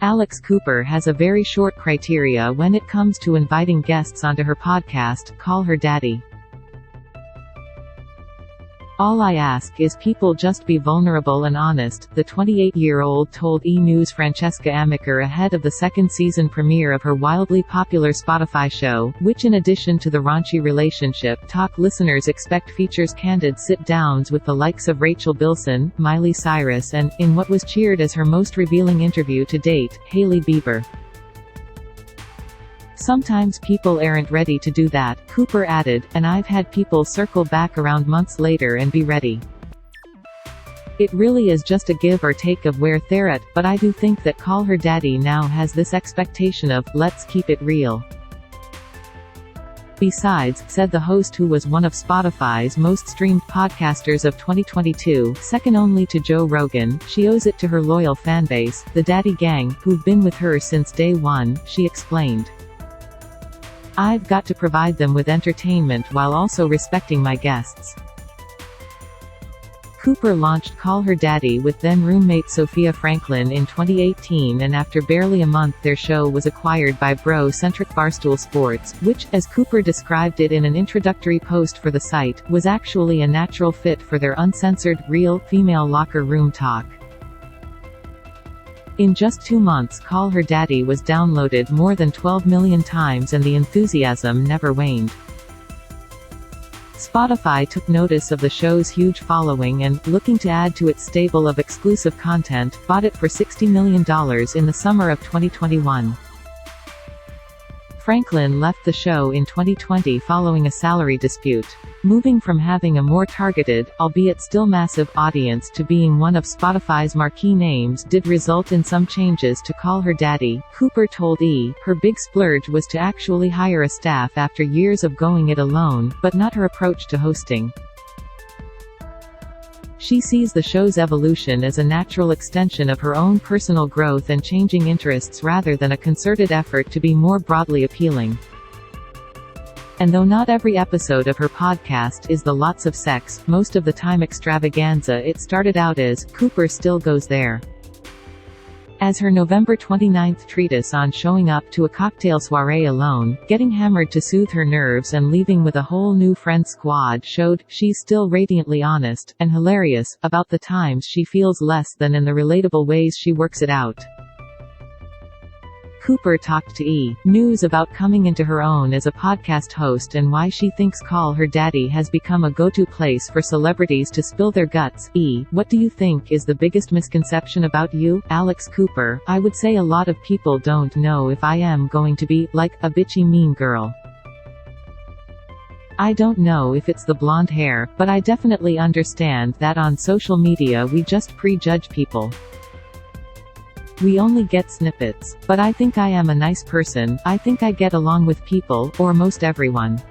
Alex Cooper has a very short criteria when it comes to inviting guests onto her podcast, Call Her Daddy. "All I ask is people just be vulnerable and honest," the 28-year-old told E! News' Francesca Amiker ahead of the second season premiere of her wildly popular Spotify show, which in addition to the raunchy relationship talk listeners expect features candid sit-downs with the likes of Rachel Bilson, Miley Cyrus and, in what was cheered as her most revealing interview to date, Hailey Bieber. "Sometimes people aren't ready to do that," Cooper added, "and I've had people circle back around months later and be ready. It really is just a give or take of where they're at, but I do think that Call Her Daddy now has this expectation of, let's keep it real." Besides, said the host who was one of Spotify's most streamed podcasters of 2022, second only to Joe Rogan, she owes it to her loyal fanbase, the Daddy Gang, who've been with her since day one, she explained. "I've got to provide them with entertainment while also respecting my guests." Cooper launched Call Her Daddy with then-roommate Sophia Franklin in 2018 and after barely a month their show was acquired by bro-centric Barstool Sports, which, as Cooper described it in an introductory post for the site, was actually a natural fit for their uncensored, real, female locker room talk. In just 2 months Call Her Daddy was downloaded more than 12 million times and the enthusiasm never waned. Spotify took notice of the show's huge following and, looking to add to its stable of exclusive content, bought it for $60 million in the summer of 2021. Franklin left the show in 2020 following a salary dispute. Moving from having a more targeted, albeit still massive, audience to being one of Spotify's marquee names did result in some changes to Call Her Daddy, Cooper told E! Her big splurge was to actually hire a staff after years of going it alone, but not her approach to hosting. She sees the show's evolution as a natural extension of her own personal growth and changing interests rather than a concerted effort to be more broadly appealing. And though not every episode of her podcast is the lots of sex, most of the time extravaganza it started out as, Cooper still goes there. As her November 29 treatise on showing up to a cocktail soiree alone, getting hammered to soothe her nerves and leaving with a whole new friend squad showed, she's still radiantly honest, and hilarious, about the times she feels less than and the relatable ways she works it out. Cooper talked to E! News about coming into her own as a podcast host and why she thinks Call Her Daddy has become a go-to place for celebrities to spill their guts. E! What do you think is the biggest misconception about you? Alex Cooper: I would say a lot of people don't know if I am going to be, like, a bitchy mean girl. I don't know if it's the blonde hair, but I definitely understand that on social media we just prejudge people. We only get snippets. But I think I am a nice person, I think I get along with people, or most everyone.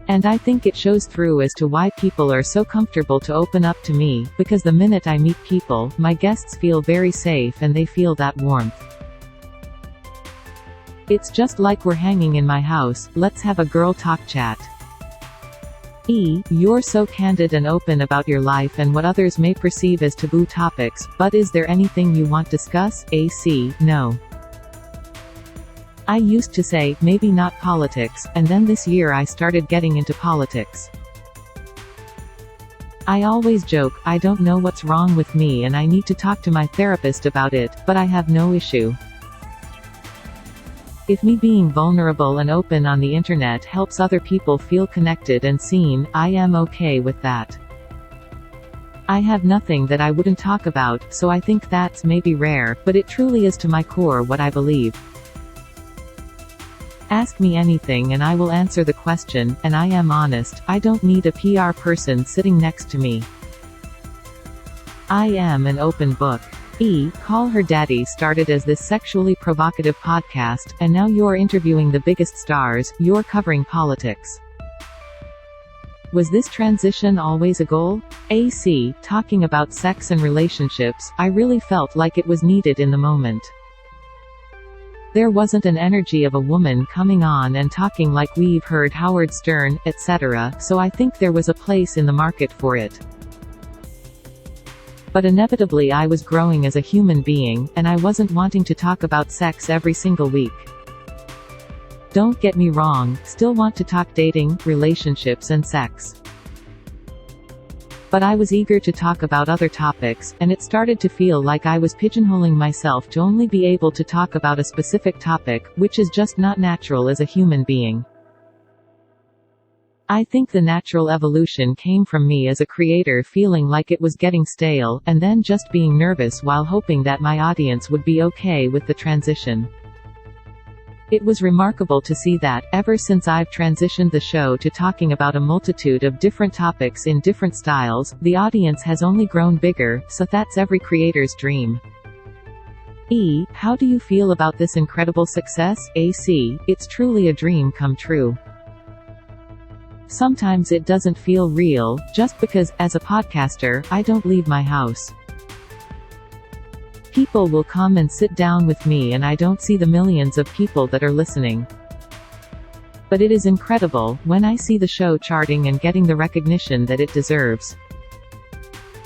And I think it shows through as to why people are so comfortable to open up to me, because the minute I meet people, my guests feel very safe and they feel that warmth. It's just like we're hanging in my house, let's have a girl talk chat. E! You're so candid and open about your life and what others may perceive as taboo topics, but is there anything you want to discuss? AC: No. I used to say, maybe not politics, and then this year I started getting into politics. I always joke, I don't know what's wrong with me and I need to talk to my therapist about it, but I have no issue. If me being vulnerable and open on the internet helps other people feel connected and seen, I am okay with that. I have nothing that I wouldn't talk about, so I think that's maybe rare, but it truly is to my core what I believe. Ask me anything and I will answer the question, and I am honest, I don't need a PR person sitting next to me. I am an open book. E! Call Her Daddy started as this sexually provocative podcast, and now you're interviewing the biggest stars, you're covering politics. Was this transition always a goal? AC: Talking about sex and relationships, I really felt like it was needed in the moment. There wasn't an energy of a woman coming on and talking like we've heard Howard Stern, etc., so I think there was a place in the market for it. But inevitably I was growing as a human being, and I wasn't wanting to talk about sex every single week. Don't get me wrong, still want to talk dating, relationships and sex. But I was eager to talk about other topics, and it started to feel like I was pigeonholing myself to only be able to talk about a specific topic, which is just not natural as a human being. I think the natural evolution came from me as a creator feeling like it was getting stale, and then just being nervous while hoping that my audience would be okay with the transition. It was remarkable to see that, ever since I've transitioned the show to talking about a multitude of different topics in different styles, the audience has only grown bigger, so that's every creator's dream. How do you feel about this incredible success? It's truly a dream come true. Sometimes it doesn't feel real, just because, as a podcaster, I don't leave my house. People will come and sit down with me and I don't see the millions of people that are listening. But it is incredible, when I see the show charting and getting the recognition that it deserves.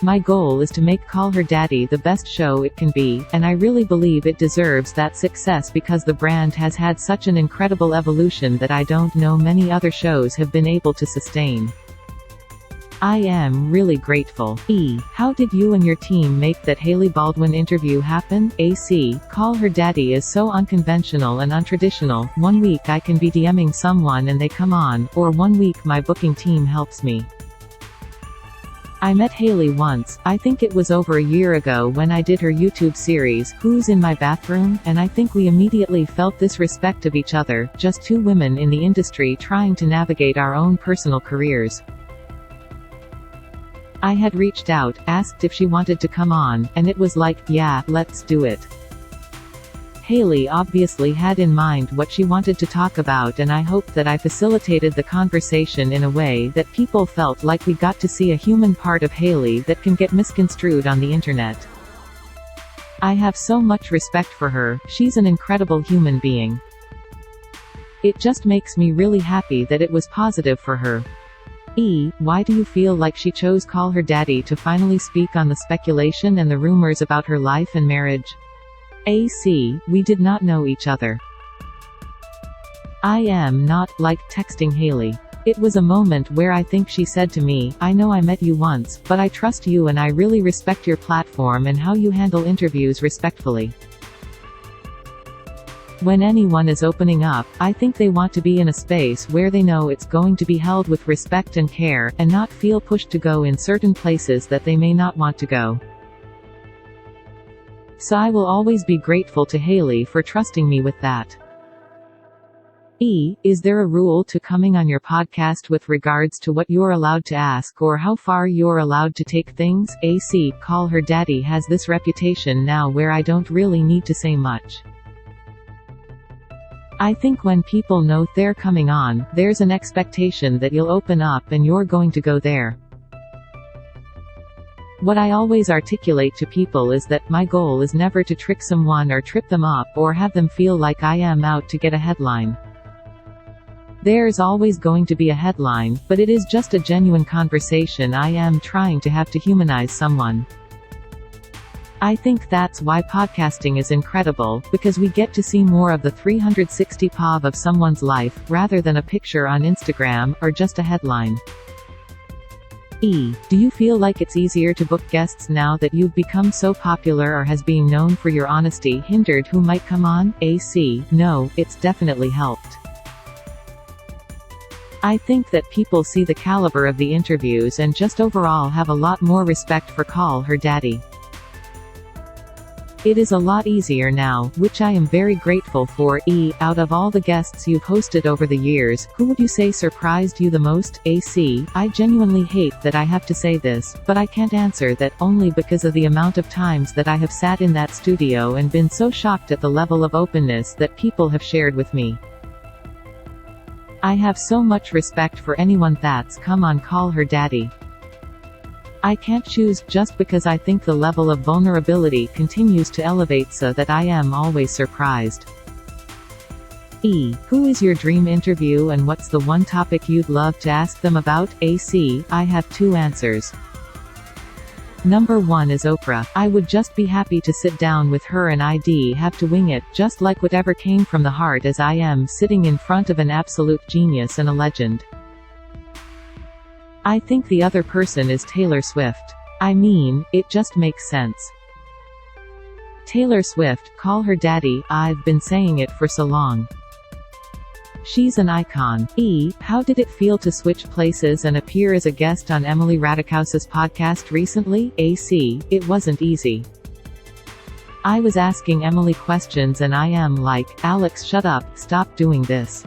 My goal is to make Call Her Daddy the best show it can be, and I really believe it deserves that success because the brand has had such an incredible evolution that I don't know many other shows have been able to sustain. I am really grateful. How did you and your team make that Hailey Baldwin interview happen? Call Her Daddy is so unconventional and untraditional. One week I can be DMing someone and they come on, or one week my booking team helps me. I met Hailey once, I think it was over a year ago when I did her YouTube series, Who's in My Bathroom, and I think we immediately felt this respect of each other, just two women in the industry trying to navigate our own personal careers. I had reached out, asked if she wanted to come on, and it was like, yeah, let's do it. Hailey obviously had in mind what she wanted to talk about, and I hoped that I facilitated the conversation in a way that people felt like we got to see a human part of Hailey that can get misconstrued on the internet. I have so much respect for her, she's an incredible human being. It just makes me really happy that it was positive for her. Why do you feel like she chose Call Her Daddy to finally speak on the speculation and the rumors about her life and marriage? We did not know each other. I am not, like, texting Hailey. It was a moment where I think she said to me, I know I met you once, but I trust you and I really respect your platform and how you handle interviews respectfully. When anyone is opening up, I think they want to be in a space where they know it's going to be held with respect and care, and not feel pushed to go in certain places that they may not want to go. So I will always be grateful to Hailey for trusting me with that. Is there a rule to coming on your podcast with regards to what you're allowed to ask or how far you're allowed to take things? Call Her Daddy has this reputation now where I don't really need to say much. I think when people know they're coming on, there's an expectation that you'll open up and you're going to go there. What I always articulate to people is that my goal is never to trick someone or trip them up or have them feel like I am out to get a headline. There's always going to be a headline, but it is just a genuine conversation I am trying to have to humanize someone. I think that's why podcasting is incredible, because we get to see more of the 360 POV of someone's life, rather than a picture on Instagram, or just a headline. Do you feel like it's easier to book guests now that you've become so popular, or has being known for your honesty hindered who might come on? No, it's definitely helped. I think that people see the caliber of the interviews and just overall have a lot more respect for Call Her Daddy. It is a lot easier now, which I am very grateful for. Out of all the guests you've hosted over the years, who would you say surprised you the most? I genuinely hate that I have to say this, but I can't answer that, only because of the amount of times that I have sat in that studio and been so shocked at the level of openness that people have shared with me. I have so much respect for anyone that's come on Call Her Daddy. I can't choose, just because I think the level of vulnerability continues to elevate so that I am always surprised. Who is your dream interview and what's the one topic you'd love to ask them about? I have two answers. Number 1 is Oprah. I would just be happy to sit down with her and I'd have to wing it, just like whatever came from the heart, as I am sitting in front of an absolute genius and a legend. I think the other person is Taylor Swift. I mean, it just makes sense. Taylor Swift, call her daddy, I've been saying it for so long. She's an icon. How did it feel to switch places and appear as a guest on Emily Ratajkowski's podcast recently? It wasn't easy. I was asking Emily questions and I am like, Alex, shut up, stop doing this.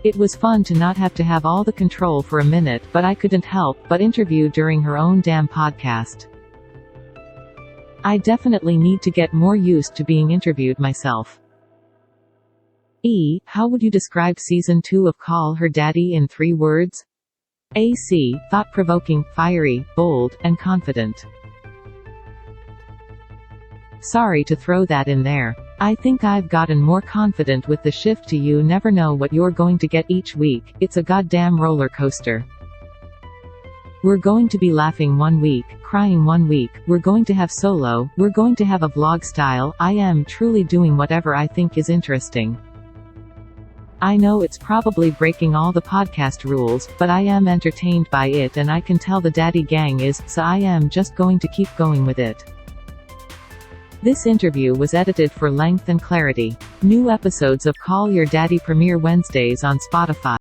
It was fun to not have to have all the control for a minute, but I couldn't help but interview during her own damn podcast. I definitely need to get more used to being interviewed myself. How would you describe season 2 of Call Her Daddy in 3 words? Thought-provoking, fiery, bold, and confident. Sorry to throw that in there. I think I've gotten more confident with the shift to you never know what you're going to get each week. It's a goddamn roller coaster. We're going to be laughing one week, crying one week, we're going to have solo, we're going to have a vlog style. I am truly doing whatever I think is interesting. I know it's probably breaking all the podcast rules, but I am entertained by it and I can tell the daddy gang is, so I am just going to keep going with it. This interview was edited for length and clarity. New episodes of Call Your Daddy premiere Wednesdays on Spotify.